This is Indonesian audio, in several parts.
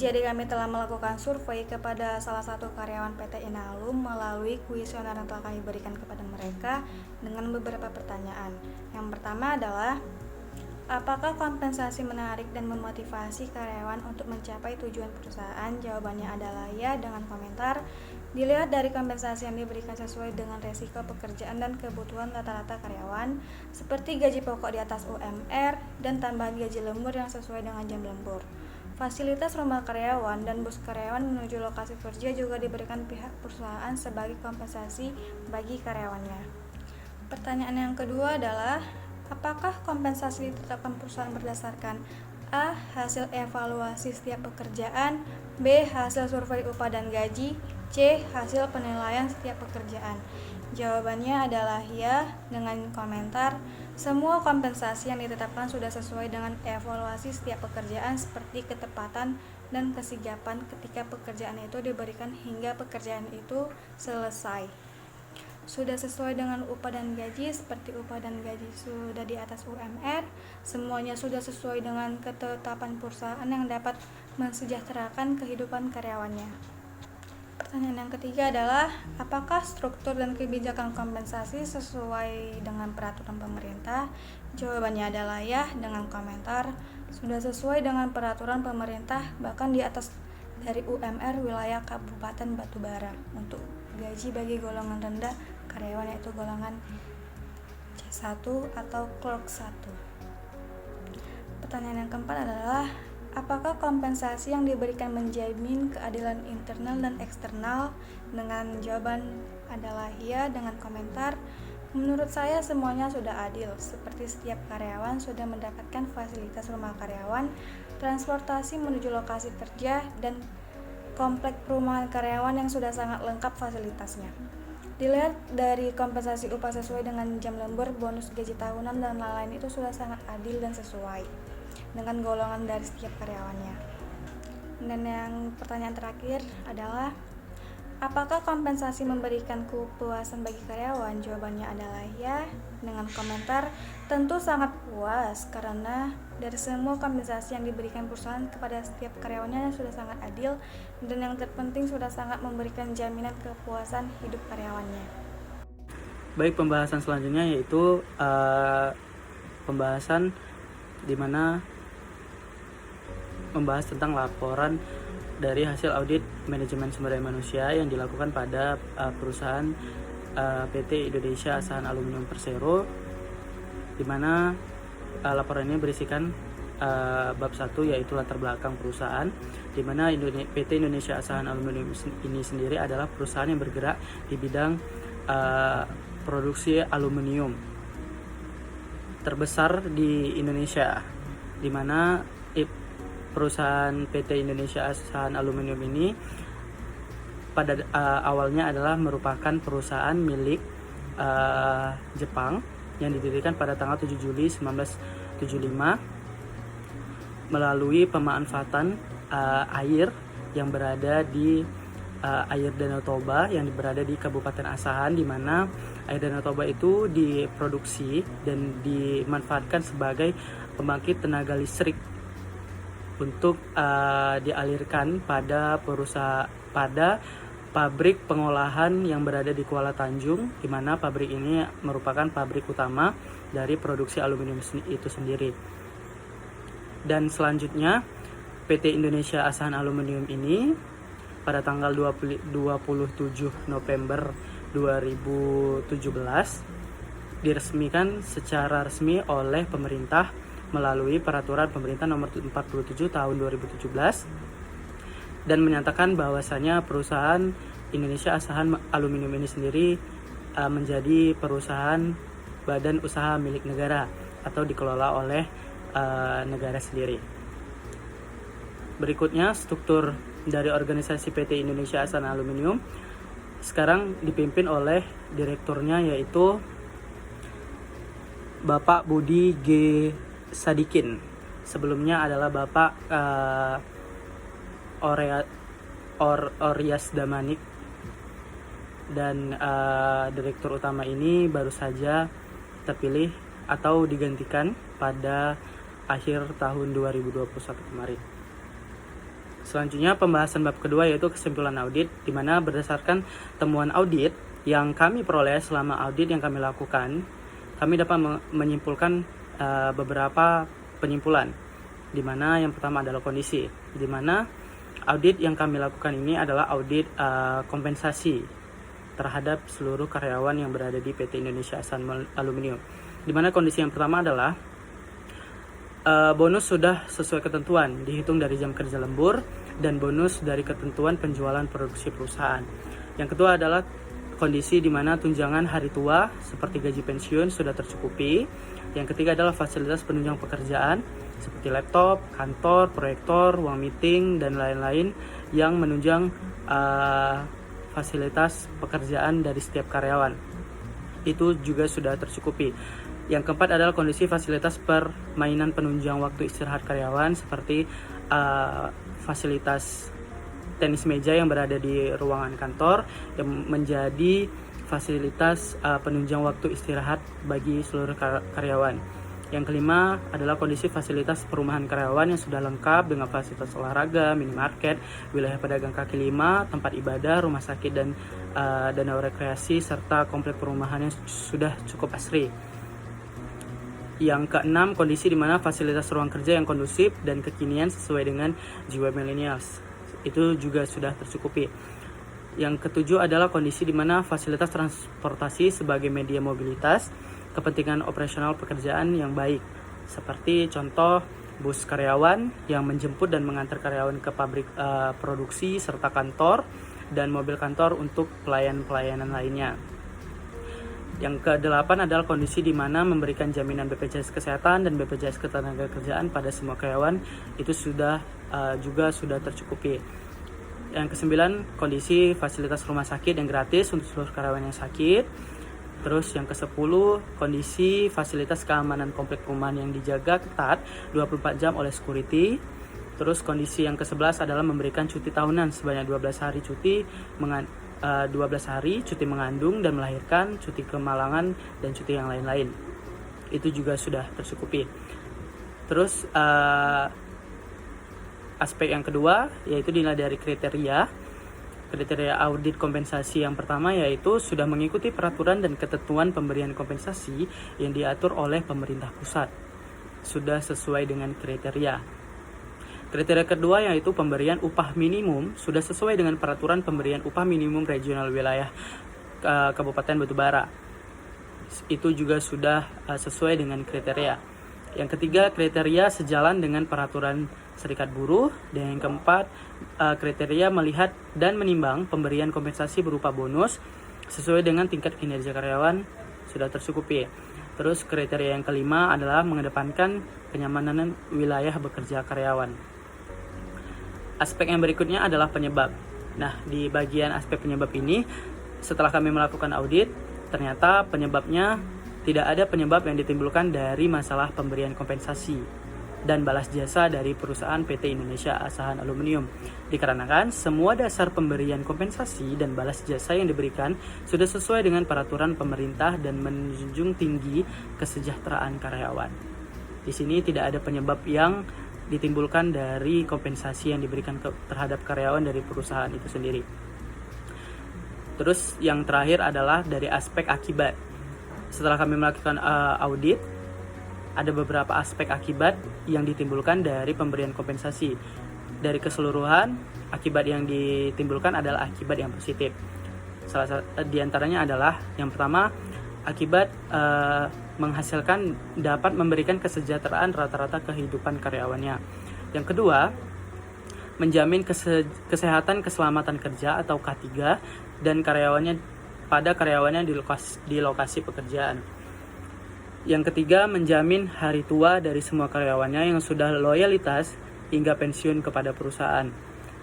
Jadi kami telah melakukan survei kepada salah satu karyawan PT Inalum melalui kuesioner yang telah kami berikan kepada mereka dengan beberapa pertanyaan. Yang pertama adalah, apakah kompensasi menarik dan memotivasi karyawan untuk mencapai tujuan perusahaan? Jawabannya adalah ya dengan komentar, dilihat dari kompensasi yang diberikan sesuai dengan resiko pekerjaan dan kebutuhan rata-rata karyawan, seperti gaji pokok di atas UMR dan tambahan gaji lembur yang sesuai dengan jam lembur. Fasilitas rumah karyawan dan bus karyawan menuju lokasi kerja juga diberikan pihak perusahaan sebagai kompensasi bagi karyawannya. Pertanyaan yang kedua adalah, apakah kompensasi ditetapkan perusahaan berdasarkan A. Hasil evaluasi setiap pekerjaan, B. Hasil survei upah dan gaji, C. Hasil penilaian setiap pekerjaan? Jawabannya adalah ya dengan komentar, semua kompensasi yang ditetapkan sudah sesuai dengan evaluasi setiap pekerjaan seperti ketepatan dan kesigapan ketika pekerjaan itu diberikan hingga pekerjaan itu selesai. Sudah sesuai dengan upah dan gaji seperti upah dan gaji sudah di atas UMR, semuanya sudah sesuai dengan ketetapan perusahaan yang dapat mensejahterakan kehidupan karyawannya. Pertanyaan yang ketiga adalah, apakah struktur dan kebijakan kompensasi sesuai dengan peraturan pemerintah? Jawabannya adalah ya dengan komentar, sudah sesuai dengan peraturan pemerintah bahkan di atas dari UMR wilayah Kabupaten Batubara untuk gaji bagi golongan rendah karyawan yaitu golongan C1 atau clerk 1. Pertanyaan yang keempat adalah, apakah kompensasi yang diberikan menjamin keadilan internal dan eksternal? Dengan jawaban adalah ya dengan komentar, menurut saya semuanya sudah adil, seperti setiap karyawan sudah mendapatkan fasilitas rumah karyawan, transportasi menuju lokasi kerja, dan komplek perumahan karyawan yang sudah sangat lengkap fasilitasnya. Dilihat dari kompensasi upah sesuai dengan jam lembur, bonus gaji tahunan, dan lain-lain itu sudah sangat adil dan sesuai dengan golongan dari setiap karyawannya. Dan yang pertanyaan terakhir adalah, apakah kompensasi memberikan kepuasan bagi karyawan? Jawabannya adalah ya dengan komentar, tentu sangat puas karena dari semua kompensasi yang diberikan perusahaan kepada setiap karyawannya sudah sangat adil dan yang terpenting sudah sangat memberikan jaminan kepuasan hidup karyawannya. Baik, pembahasan selanjutnya yaitu pembahasan di mana membahas tentang laporan dari hasil audit manajemen sumber daya manusia yang dilakukan pada perusahaan PT Indonesia Asahan Aluminium Persero, di mana laporan ini berisikan bab 1 yaitu latar belakang perusahaan, di mana PT Indonesia Asahan Aluminium ini sendiri adalah perusahaan yang bergerak di bidang produksi aluminium terbesar di Indonesia, di mana perusahaan PT Indonesia Asahan Aluminium ini pada awalnya adalah merupakan perusahaan milik Jepang yang didirikan pada tanggal 7 Juli 1975 melalui pemanfaatan air yang berada di air Danau Toba yang berada di Kabupaten Asahan, di mana air Danau Toba itu diproduksi dan dimanfaatkan sebagai pembangkit tenaga listrik untuk dialirkan pada pabrik pengolahan yang berada di Kuala Tanjung, di mana pabrik ini merupakan pabrik utama dari produksi aluminium itu sendiri. Dan selanjutnya PT Indonesia Asahan Aluminium ini pada tanggal 27 November 2017 diresmikan secara resmi oleh pemerintah melalui peraturan pemerintah nomor 47 tahun 2017 dan menyatakan bahwasanya perusahaan Indonesia Asahan Aluminium ini sendiri menjadi perusahaan badan usaha milik negara atau dikelola oleh negara sendiri. Berikutnya struktur dari organisasi PT Indonesia Asahan Aluminium sekarang dipimpin oleh direkturnya yaitu Bapak Budi G. Sadikin. Sebelumnya adalah Bapak Oryas Damanik, dan direktur utama ini baru saja terpilih atau digantikan pada akhir tahun 2021 kemarin. Selanjutnya pembahasan bab kedua yaitu kesimpulan audit, di mana berdasarkan temuan audit yang kami peroleh selama audit yang kami lakukan, kami dapat menyimpulkan beberapa penyimpulan, di mana yang pertama adalah kondisi, di mana audit yang kami lakukan ini adalah audit kompensasi terhadap seluruh karyawan yang berada di PT Indonesia Asahan Aluminium, di mana kondisi yang pertama adalah bonus sudah sesuai ketentuan, dihitung dari jam kerja lembur, dan bonus dari ketentuan penjualan produksi perusahaan. Yang kedua adalah kondisi di mana tunjangan hari tua seperti gaji pensiun sudah tercukupi. Yang ketiga adalah fasilitas penunjang pekerjaan seperti laptop, kantor, proyektor, ruang meeting, dan lain-lain yang menunjang fasilitas pekerjaan dari setiap karyawan. Itu juga sudah tercukupi. Yang keempat adalah kondisi fasilitas permainan penunjang waktu istirahat karyawan seperti fasilitas tenis meja yang berada di ruangan kantor yang menjadi fasilitas penunjang waktu istirahat bagi seluruh karyawan. Yang kelima adalah kondisi fasilitas perumahan karyawan yang sudah lengkap dengan fasilitas olahraga, minimarket, wilayah pedagang kaki lima, tempat ibadah, rumah sakit, dan danau rekreasi, serta komplek perumahan yang sudah cukup asri. Yang keenam, kondisi di mana fasilitas ruang kerja yang kondusif dan kekinian sesuai dengan jiwa millennials. Itu juga sudah tercukupi. Yang ketujuh adalah kondisi di mana fasilitas transportasi sebagai media mobilitas kepentingan operasional pekerjaan yang baik. Seperti contoh bus karyawan yang menjemput dan mengantar karyawan ke pabrik produksi serta kantor, dan mobil kantor untuk pelayanan lainnya. Yang kedelapan adalah kondisi di mana memberikan jaminan BPJS Kesehatan dan BPJS Ketenagakerjaan pada semua karyawan, itu juga sudah tercukupi. Yang kesembilan, kondisi fasilitas rumah sakit yang gratis untuk seluruh karyawan yang sakit. Terus yang ke-10, kondisi fasilitas keamanan komplek perumahan yang dijaga ketat 24 jam oleh security. Terus kondisi yang ke-11 adalah memberikan cuti tahunan sebanyak 12 hari cuti 12 hari cuti mengandung dan melahirkan, cuti kemalangan, dan cuti yang lain-lain. Itu juga sudah tercukupi. Terus aspek yang kedua yaitu dinilai dari kriteria audit kompensasi. Yang pertama yaitu sudah mengikuti peraturan dan ketentuan pemberian kompensasi yang diatur oleh pemerintah pusat, sudah sesuai dengan kriteria. Kriteria kedua yaitu pemberian upah minimum sudah sesuai dengan peraturan pemberian upah minimum regional wilayah Kabupaten Batubara. Itu juga sudah sesuai dengan kriteria. Yang ketiga, kriteria sejalan dengan peraturan Serikat Buruh. Dan yang keempat, kriteria melihat dan menimbang pemberian kompensasi berupa bonus sesuai dengan tingkat kinerja karyawan sudah tercukupi. Terus kriteria yang kelima adalah mengedepankan kenyamanan wilayah bekerja karyawan. Aspek yang berikutnya adalah penyebab. Nah, di bagian aspek penyebab ini, setelah kami melakukan audit, ternyata penyebabnya tidak ada penyebab yang ditimbulkan dari masalah pemberian kompensasi dan balas jasa dari perusahaan PT Indonesia Asahan Aluminium. Dikarenakan semua dasar pemberian kompensasi dan balas jasa yang diberikan sudah sesuai dengan peraturan pemerintah dan menjunjung tinggi kesejahteraan karyawan. Di sini tidak ada penyebab yang ditimbulkan dari kompensasi yang diberikan terhadap karyawan dari perusahaan itu sendiri. Terus yang terakhir adalah dari aspek akibat. Setelah kami melakukan audit, ada beberapa aspek akibat yang ditimbulkan dari pemberian kompensasi. Dari keseluruhan, akibat yang ditimbulkan adalah akibat yang positif. Salah satu diantaranya adalah yang pertama, akibat menghasilkan dapat memberikan kesejahteraan rata-rata kehidupan karyawannya. Yang kedua, menjamin kesehatan keselamatan kerja atau K3 dan karyawannya di lokasi pekerjaan. Yang ketiga, menjamin hari tua dari semua karyawannya yang sudah loyalitas hingga pensiun kepada perusahaan.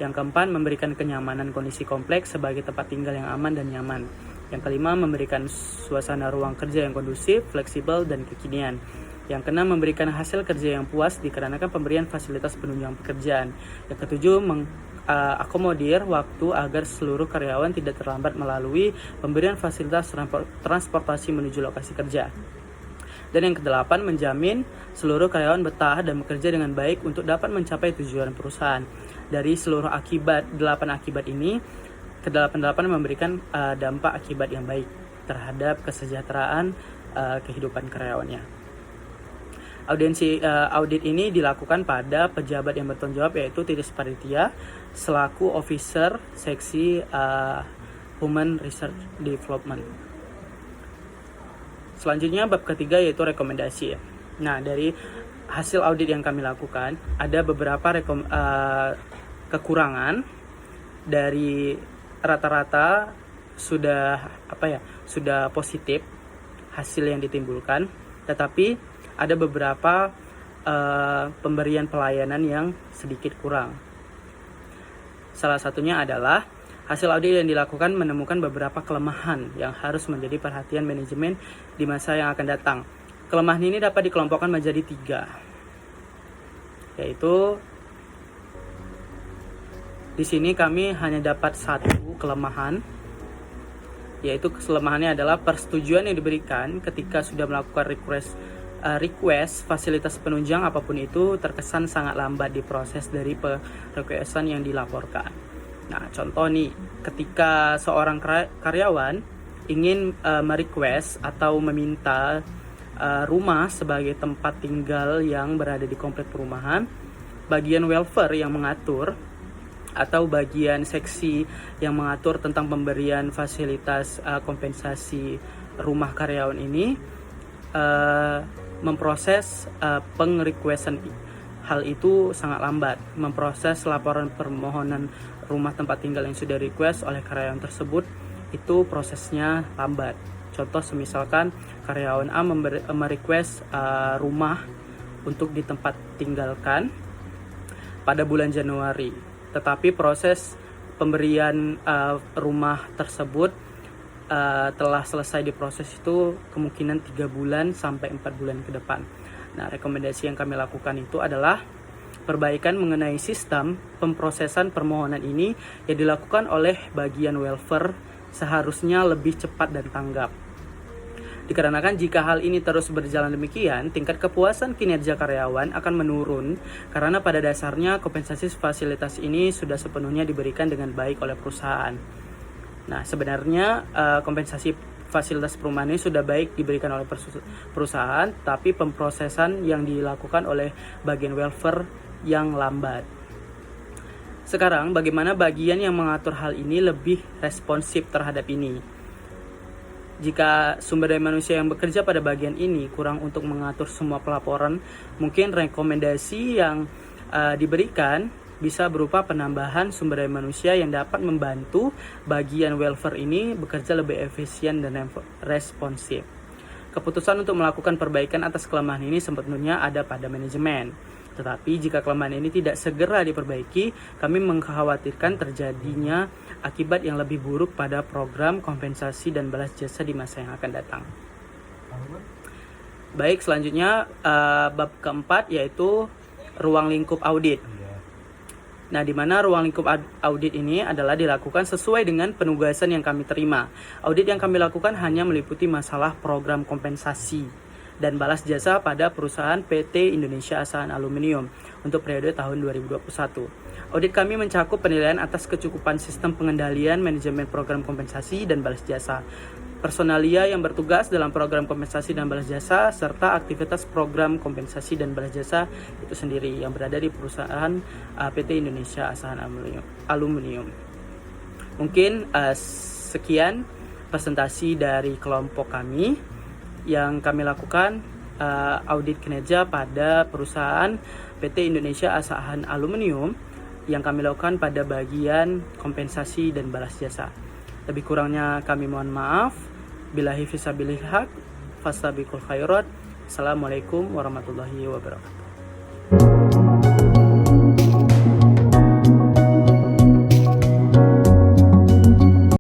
Yang keempat, memberikan kenyamanan kondisi kompleks sebagai tempat tinggal yang aman dan nyaman. Yang kelima, memberikan suasana ruang kerja yang kondusif, fleksibel, dan kekinian. Yang keenam, memberikan hasil kerja yang puas dikarenakan pemberian fasilitas penunjang pekerjaan. Yang ketujuh, mengakomodir waktu agar seluruh karyawan tidak terlambat melalui pemberian fasilitas transportasi menuju lokasi kerja. Dan yang kedelapan, menjamin seluruh karyawan betah dan bekerja dengan baik untuk dapat mencapai tujuan perusahaan. dari seluruh 8 akibat ini, ke-8 memberikan dampak akibat yang baik terhadap kesejahteraan kehidupan karyawannya. Audit ini dilakukan pada pejabat yang bertanggung jawab, yaitu Titis Panitia selaku officer seksi Human Research Development. Selanjutnya bab ketiga yaitu rekomendasi. Nah, dari hasil audit yang kami lakukan ada beberapa kekurangan. Dari rata-rata sudah positif hasil yang ditimbulkan, tetapi ada beberapa pemberian pelayanan yang sedikit kurang. Salah satunya adalah hasil audit yang dilakukan menemukan beberapa kelemahan yang harus menjadi perhatian manajemen di masa yang akan datang. Kelemahan ini dapat dikelompokkan menjadi 3, yaitu di sini kami hanya dapat 1 kelemahan, yaitu kelemahannya adalah persetujuan yang diberikan ketika sudah melakukan request fasilitas penunjang apapun itu terkesan sangat lambat di proses dari requestan yang dilaporkan. Nah, contoh nih, ketika seorang karyawan ingin merequest atau meminta rumah sebagai tempat tinggal yang berada di komplek perumahan, bagian welfare yang mengatur atau bagian seksi yang mengatur tentang pemberian fasilitas kompensasi rumah karyawan ini memproses pengrequestan. Hal itu sangat lambat. Memproses laporan permohonan rumah tempat tinggal yang sudah request oleh karyawan tersebut itu prosesnya lambat. Contoh semisalkan karyawan A merequest rumah untuk di tempat tinggalkan pada bulan Januari, tetapi proses pemberian rumah tersebut telah selesai diproses itu kemungkinan 3 bulan sampai 4 bulan ke depan. Nah, rekomendasi yang kami lakukan itu adalah perbaikan mengenai sistem pemprosesan permohonan ini yang dilakukan oleh bagian welfare seharusnya lebih cepat dan tanggap. Dikarenakan jika hal ini terus berjalan demikian, tingkat kepuasan kinerja karyawan akan menurun karena pada dasarnya kompensasi fasilitas ini sudah sepenuhnya diberikan dengan baik oleh perusahaan. Nah, sebenarnya kompensasi fasilitas perumahan ini sudah baik diberikan oleh perusahaan, tapi pemprosesan yang dilakukan oleh bagian welfare yang lambat. Sekarang, bagaimana bagian yang mengatur hal ini lebih responsif terhadap ini? Jika sumber daya manusia yang bekerja pada bagian ini kurang untuk mengatur semua pelaporan, mungkin rekomendasi yang diberikan bisa berupa penambahan sumber daya manusia yang dapat membantu bagian welfare ini bekerja lebih efisien dan responsif. Keputusan untuk melakukan perbaikan atas kelemahan ini sepenuhnya ada pada manajemen. Tetapi jika kelemahan ini tidak segera diperbaiki, kami mengkhawatirkan terjadinya akibat yang lebih buruk pada program kompensasi dan balas jasa di masa yang akan datang. Baik, selanjutnya bab keempat yaitu ruang lingkup audit. Nah, di mana ruang lingkup audit ini adalah dilakukan sesuai dengan penugasan yang kami terima. Audit yang kami lakukan hanya meliputi masalah program kompensasi dan balas jasa pada perusahaan PT Indonesia Asahan Aluminium untuk periode tahun 2021. Audit kami mencakup penilaian atas kecukupan sistem pengendalian manajemen program kompensasi dan balas jasa, personalia yang bertugas dalam program kompensasi dan balas jasa, serta aktivitas program kompensasi dan balas jasa itu sendiri yang berada di perusahaan PT Indonesia Asahan Aluminium. Mungkin sekian presentasi dari kelompok kami yang kami lakukan audit kinerja pada perusahaan PT Indonesia Asahan Aluminium yang kami lakukan pada bagian kompensasi dan balas jasa. Lebih kurangnya kami mohon maaf. Billahi fisabilil haq, fastabiqul khairat. Assalamualaikum warahmatullahi wabarakatuh.